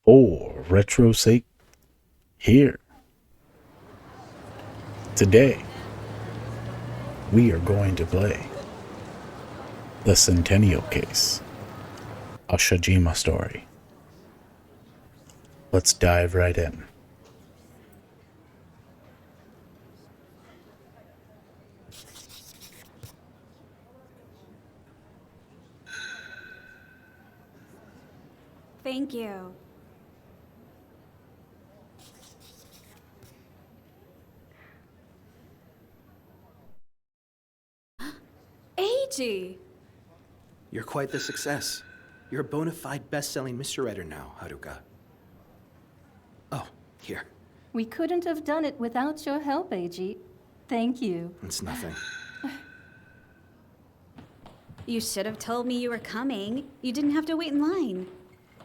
or retro sake here. Today, we are going to play the Centennial case, a Shijima story. Let's dive right in. Thank you. Eiji! You're quite the success. You're a bona fide best-selling mystery writer now, Haruka. Oh, here. We couldn't have done it without your help, Eiji. Thank you. It's nothing. You should have told me you were coming. You didn't have to wait in line.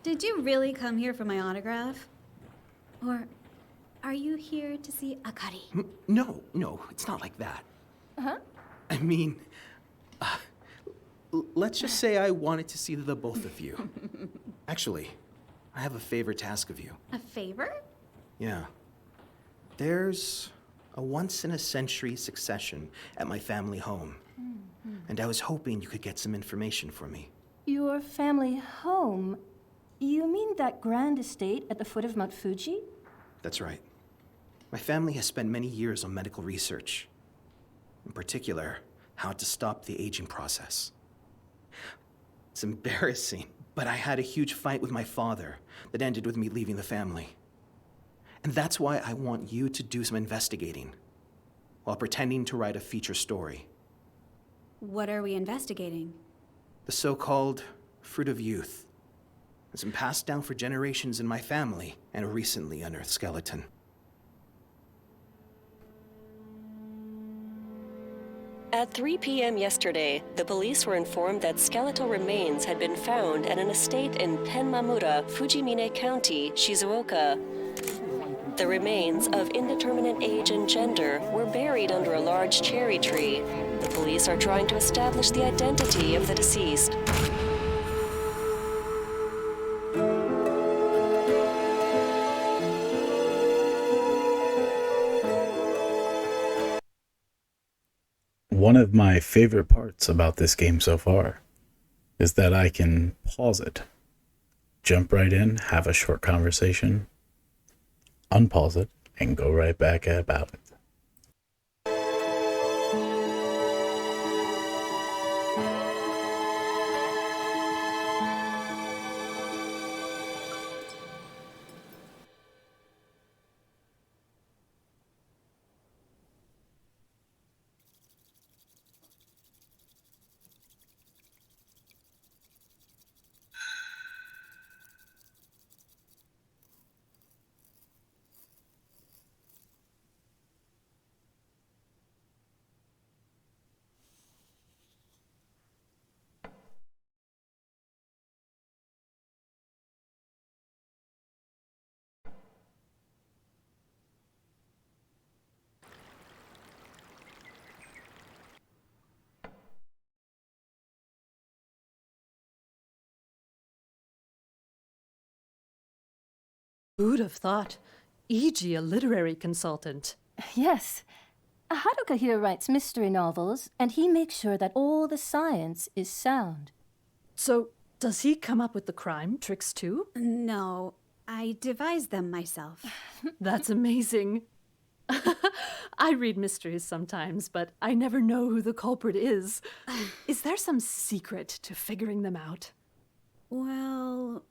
Did you really come here for my autograph? Or are you here to see Akari? No, it's not like that. Huh? I mean, let's just say I wanted to see the both of you. Actually, I have a favor to ask of you. A favor? Yeah. There's a once-in-a-century succession at my family home. And I was hoping you could get some information for me. Your family home? You mean that grand estate at the foot of Mount Fuji? That's right. My family has spent many years on medical research. In particular, how to stop the aging process. It's embarrassing, but I had a huge fight with my father that ended with me leaving the family. And that's why I want you to do some investigating, while pretending to write a feature story. What are we investigating? The so-called fruit of youth. It's been passed down for generations in my family and a recently unearthed skeleton. At 3 p.m. yesterday, the police were informed that skeletal remains had been found at an estate in Tenmamura, Fujimine County, Shizuoka. The remains, of indeterminate age and gender, were buried under a large cherry tree. The police are trying to establish the identity of the deceased. One of my favorite parts about this game so far is that I can pause it, jump right in, have a short conversation, unpause it, and go right back about it. Who'd have thought? E.g., a literary consultant. Yes. Haruka here writes mystery novels, and he makes sure that all the science is sound. So, does he come up with the crime tricks too? No, I devised them myself. That's amazing. I read mysteries sometimes, but I never know who the culprit is. Is there some secret to figuring them out? Well,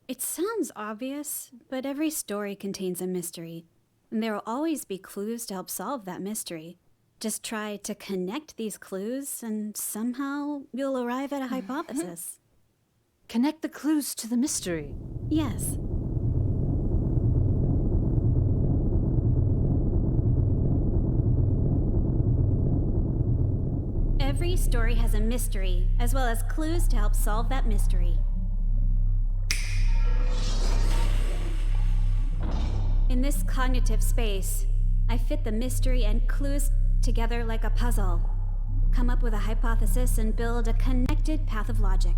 it sounds obvious, but every story contains a mystery. And there will always be clues to help solve that mystery. Just try to connect these clues, and somehow you'll arrive at a hypothesis. Connect the clues to the mystery. Yes. Every story has a mystery, as well as clues to help solve that mystery. In this cognitive space, I fit the mystery and clues together like a puzzle, come up with a hypothesis, and build a connected path of logic.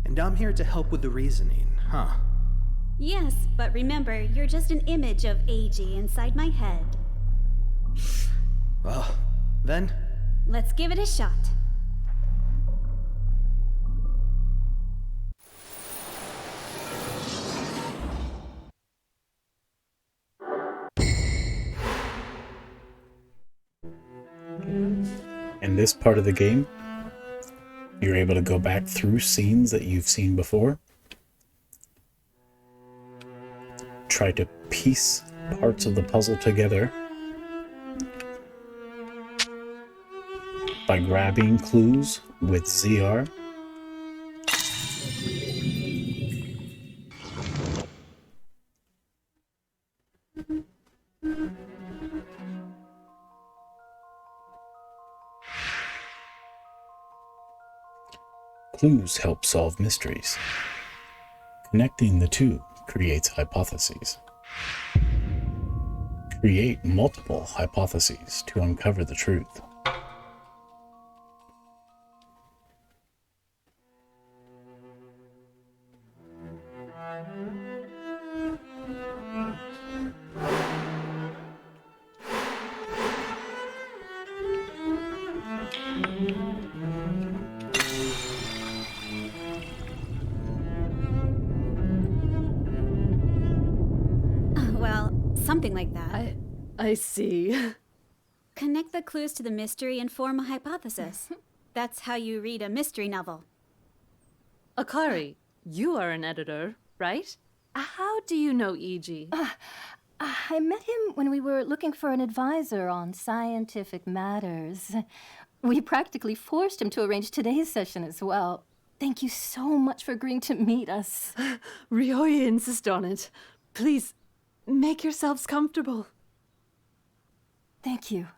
And I'm here to help with the reasoning, huh? Yes, but remember, you're just an image of AG inside my head. Well, then, Let's give it a shot. In this part of the game, you're able to go back through scenes that you've seen before, try to piece parts of the puzzle together by grabbing clues with ZR. Clues help solve mysteries. Connecting the two creates hypotheses. Create multiple hypotheses to uncover the truth. Well, something like that. I see. Connect the clues to the mystery and form a hypothesis. That's how you read a mystery novel. Akari, you are an editor, right? How do you know E.G.? I met him when we were looking for an advisor on scientific matters. We practically forced him to arrange today's session as well. Thank you so much for agreeing to meet us. Ryoi insist on it. Please, make yourselves comfortable. Thank you.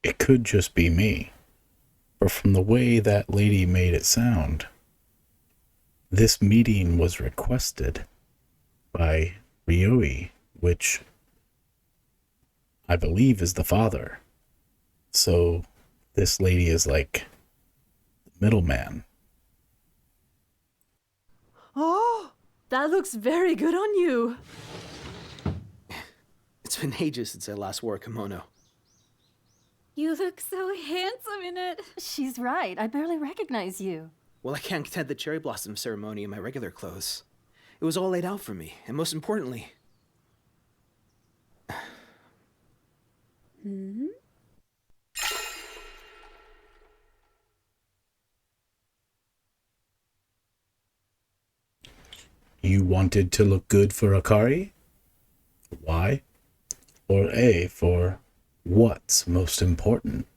It could just be me, but from the way that lady made it sound, this meeting was requested by Ryoi, which I believe is the father. So this lady is like the middleman. Oh, that looks very good on you. it's been ages since I last wore a kimono. You look so handsome in it. She's right. I barely recognize you. Well, I can't attend the cherry blossom ceremony in my regular clothes. It was all laid out for me, and most importantly... You wanted to look good for Akari? Why? Or A, for what's most important?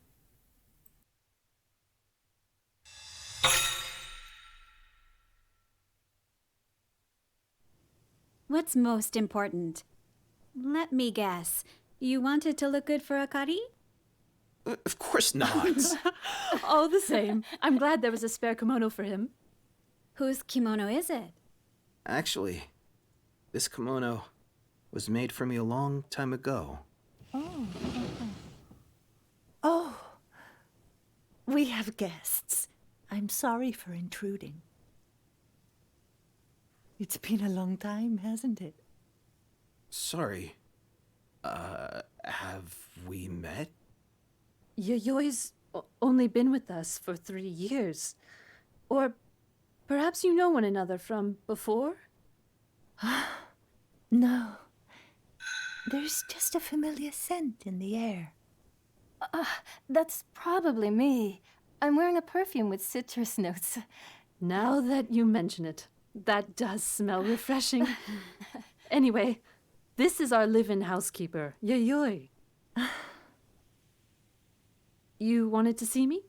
What's most important? Let me guess. You wanted to look good for Akari? Of course not. All the same, I'm glad there was a spare kimono for him. Whose kimono is it? Actually, this kimono was made for me a long time ago. Oh, we have guests. I'm sorry for intruding. It's been a long time, hasn't it? Sorry. Have we met? Yoyoi's only been with us for 3 years. Or perhaps you know one another from before? No. There's just a familiar scent in the air. That's probably me. I'm wearing a perfume with citrus notes. Now that you mention it, that does smell refreshing. Anyway, this is our live-in housekeeper, Yayoi. You wanted to see me?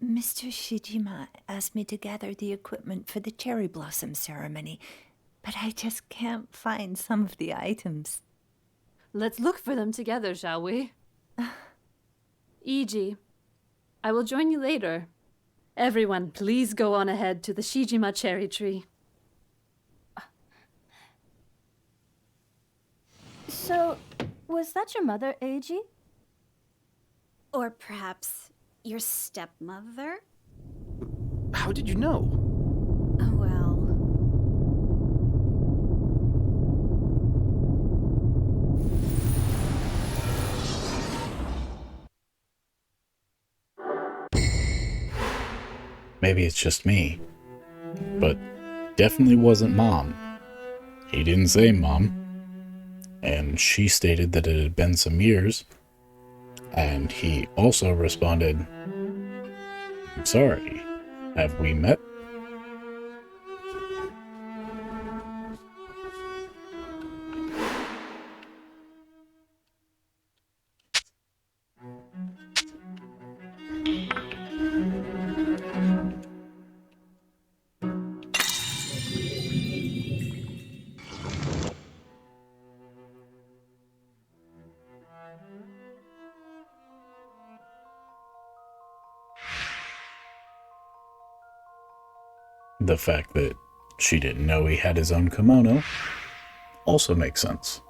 Mr. Shijima asked me to gather the equipment for the cherry blossom ceremony, but I just can't find some of the items. Let's look for them together, shall we? Iji, I will join you later. Everyone, please go on ahead to the Shijima cherry tree. So, was that your mother, Eiji? Or perhaps Your stepmother? How did you know? Oh, well. Maybe it's just me, but definitely wasn't Mom. He didn't say Mom, and she stated that it had been some years, and he also responded, "I'm sorry, have we met?" The fact that she didn't know he had his own kimono also makes sense.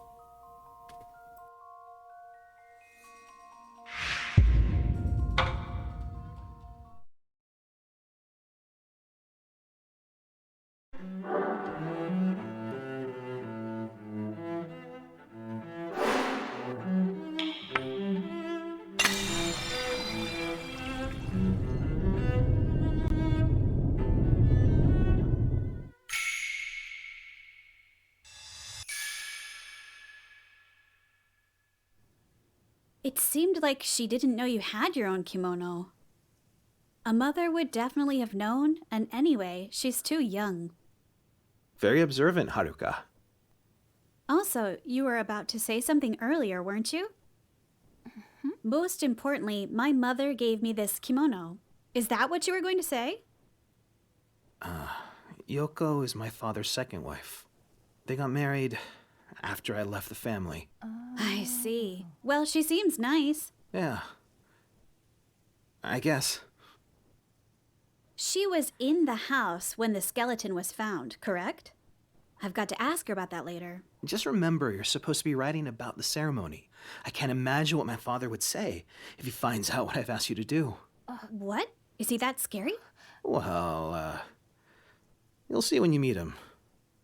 It seemed like she didn't know you had your own kimono. A mother would definitely have known, and anyway, she's too young. Very observant, Haruka. Also, you were about to say something earlier, weren't you? Most importantly, my mother gave me this kimono. Is that what you were going to say? Yoko is my father's second wife. They got married after I left the family. I see. Well, she seems nice. Yeah. I guess. She was in the house when the skeleton was found, correct? I've got to ask her about that later. Just remember, you're supposed to be writing about the ceremony. I can't imagine what my father would say if he finds out what I've asked you to do. What? Is he that scary? Well, you'll see when you meet him.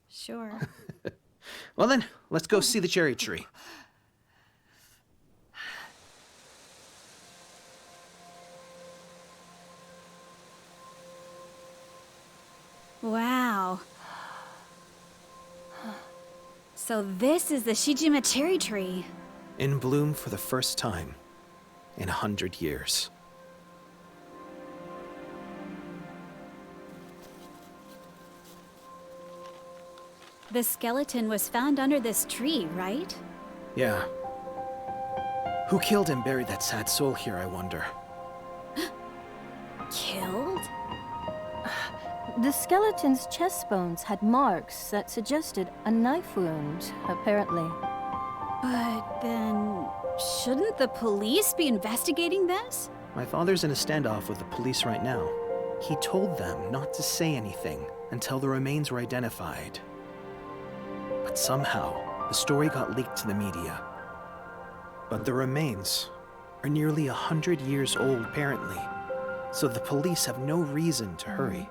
Sure. Well then, let's go see the cherry tree. Wow. So this is the Shijima cherry tree. In bloom for the first time in 100 years. The skeleton was found under this tree, right? Yeah. Who killed and buried that sad soul here, I wonder? Killed? The skeleton's chest bones had marks that suggested a knife wound, apparently. But then, shouldn't the police be investigating this? My father's in a standoff with the police right now. He told them not to say anything until the remains were identified. But somehow, the story got leaked to the media. But the remains are nearly 100 years old, apparently. So the police have no reason to hurry.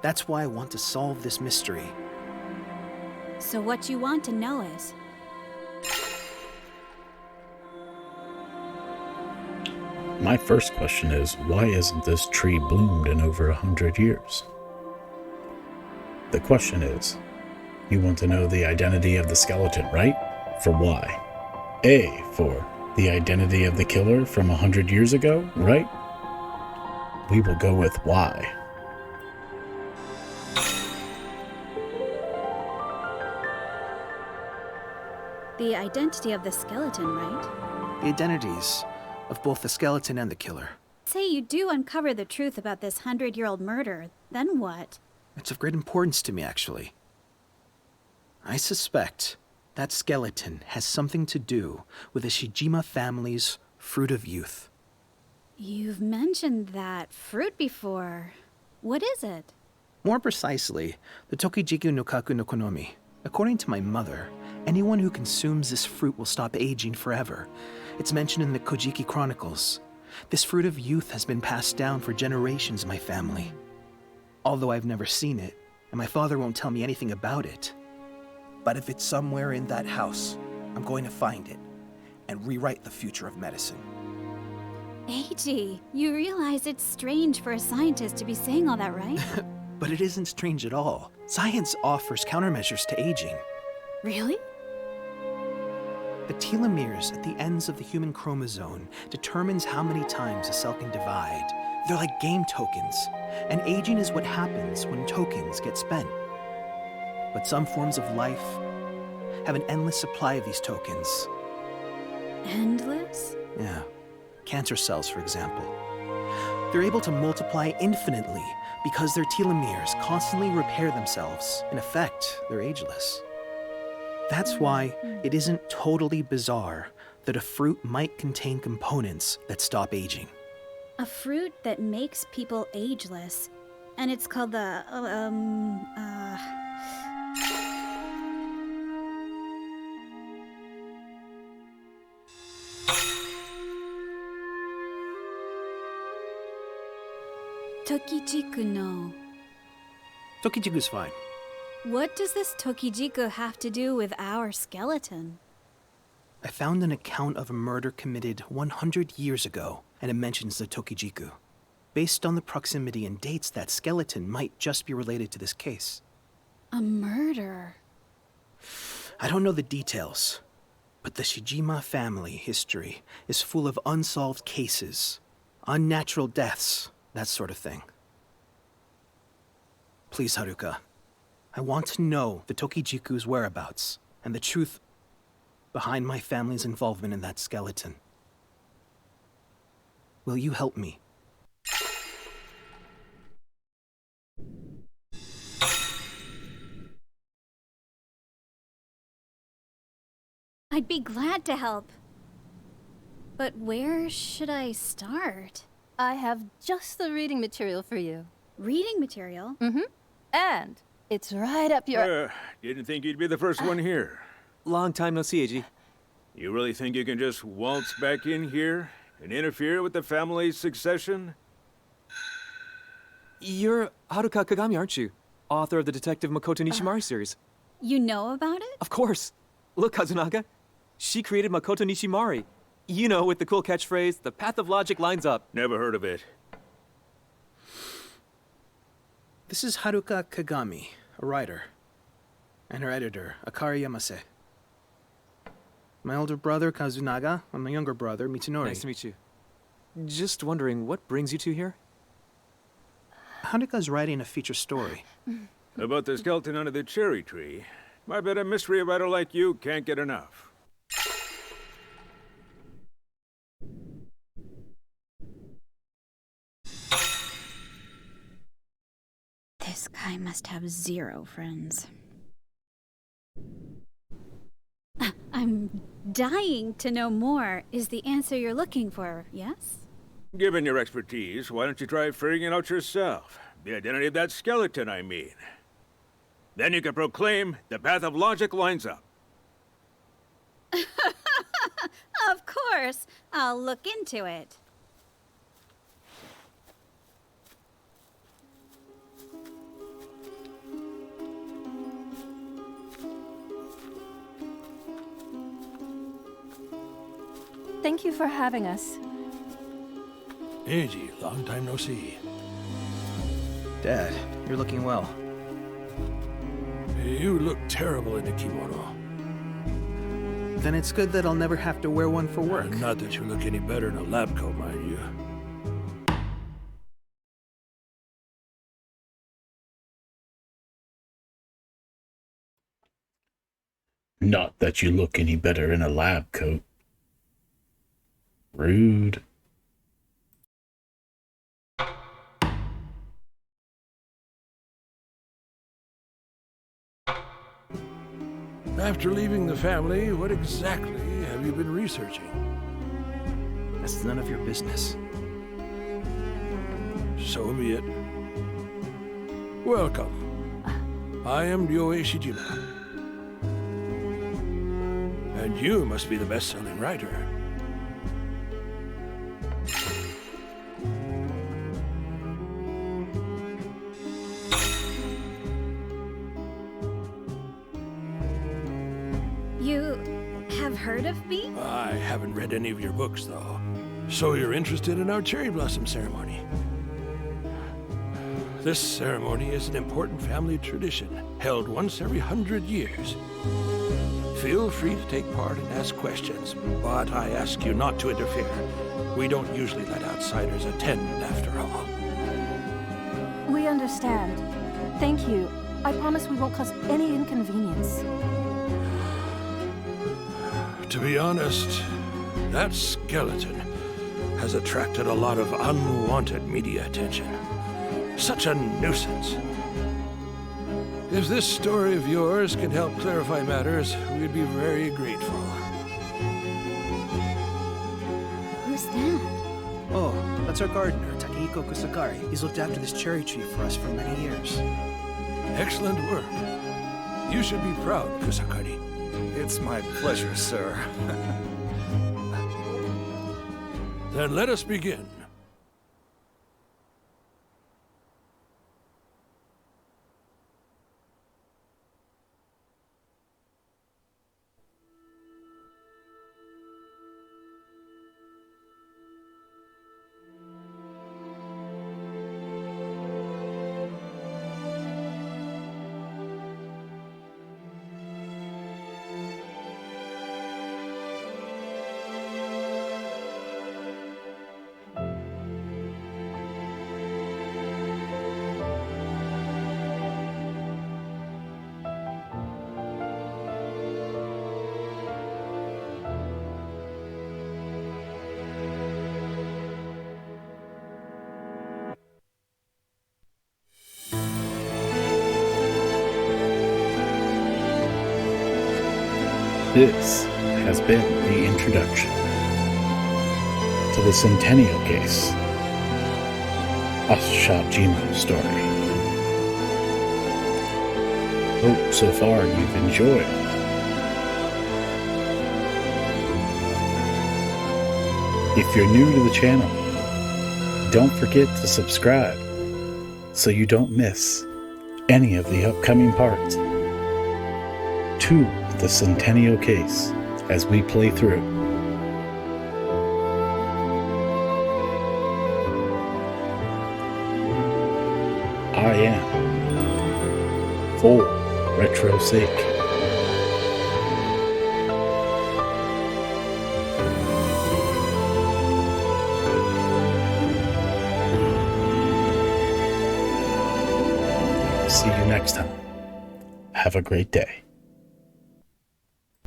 That's why I want to solve this mystery. So what you want to know is, My first question is, why isn't this tree bloomed in over 100 years? The question is, you want to know the identity of the skeleton, right? For why? A, for the identity of the killer from 100 years ago, right? We will go with why. the identity of the skeleton, right? The identities of both the skeleton and the killer. Say you do uncover the truth about this 100-year-old murder, then what? It's of great importance to me, actually. I suspect that skeleton has something to do with the Shijima family's fruit of youth. You've mentioned that fruit before. What is it? More precisely, the Tokijiku no Kaku no Konomi. According to my mother, anyone who consumes this fruit will stop aging forever. It's mentioned in the Kojiki Chronicles. This fruit of youth has been passed down for generations in my family. Although I've never seen it, and my father won't tell me anything about it. But if it's somewhere in that house, I'm going to find it and rewrite the future of medicine. Eiji, you realize it's strange for a scientist to be saying all that, right? But it isn't strange at all. Science offers countermeasures to aging. Really? The telomeres at the ends of the human chromosome determines how many times a cell can divide. They're like game tokens, and aging is what happens when tokens get spent. But some forms of life have an endless supply of these tokens. Endless? Yeah. Cancer cells, for example. They're able to multiply infinitely because their telomeres constantly repair themselves. In effect, they're ageless. That's why it isn't totally bizarre that a fruit might contain components that stop aging. A fruit that makes people ageless. And it's called the, Tokijiku no. Tokijiku's fine. What does this Tokijiku have to do with our skeleton? I found an account of a murder committed 100 years ago, and it mentions the Tokijiku. Based on the proximity and dates, that skeleton might just be related to this case. A murder? I don't know the details, but the Shijima family history is full of unsolved cases, unnatural deaths, that sort of thing. Please, Haruka, I want to know the Tokijiku's whereabouts and the truth behind my family's involvement in that skeleton. Will you help me? I'd be glad to help. But where should I start? I have just the reading material for you. Reading material? And it's right up your... Didn't think you'd be the first one here. Long time no see, Eiji. You really think you can just waltz back in here and interfere with the family's succession? You're Haruka Kagami, aren't you? Author of the Detective Makoto Nishimari series. You know about it? Of course. Look, Kazunaga. She created Makoto Nishimari. You know, with the cool catchphrase, the path of logic lines up. Never heard of it. This is Haruka Kagami, a writer, and her editor, Akari Yamase. My older brother, Kazunaga, and my younger brother, Mitsunori. Nice to meet you. Just wondering, what brings you two here? Haruka's writing a feature story. About the skeleton under the cherry tree. I bet a mystery writer like you can't get enough. This guy must have 0 friends. I'm dying to know more is the answer you're looking for, yes? Given your expertise, why don't you try figuring it out yourself? The identity of that skeleton, I mean. Then you can proclaim the path of logic lines up. Of course, I'll look into it. Thank you for having us. Eiji, long time no see. Dad, you're looking well. You look terrible in the kimono. Then it's good that I'll never have to wear one for work. Not that you look any better in a lab coat, mind you. Not that you look any better in a lab coat. Rude. After leaving the family, what exactly have you been researching? That's none of your business. So be it. Welcome. I am Ryoei Shijima. And you must be the best-selling writer. heard of me? I haven't read any of your books, though. So you're interested in our cherry blossom ceremony? This ceremony is an important family tradition, held once every 100 years. Feel free to take part and ask questions, but I ask you not to interfere. We don't usually let outsiders attend, after all. We understand. Thank you. I promise we won't cause any inconvenience. To be honest, that skeleton has attracted a lot of unwanted media attention. Such a nuisance. If this story of yours can help clarify matters, we'd be very grateful. Who's that? Oh, that's our gardener, Takehiko Kusakari. He's looked after this cherry tree for us for many years. Excellent work. You should be proud, Kusakari. It's my pleasure, sir. Then let us begin. This has been the introduction to the Centennial case, a Shajima story. Hope so far you've enjoyed. If you're new to the channel, don't forget to subscribe so you don't miss any of the upcoming parts to the Centennial case as we play through. I am for retro's sake. See you next time. Have a great day.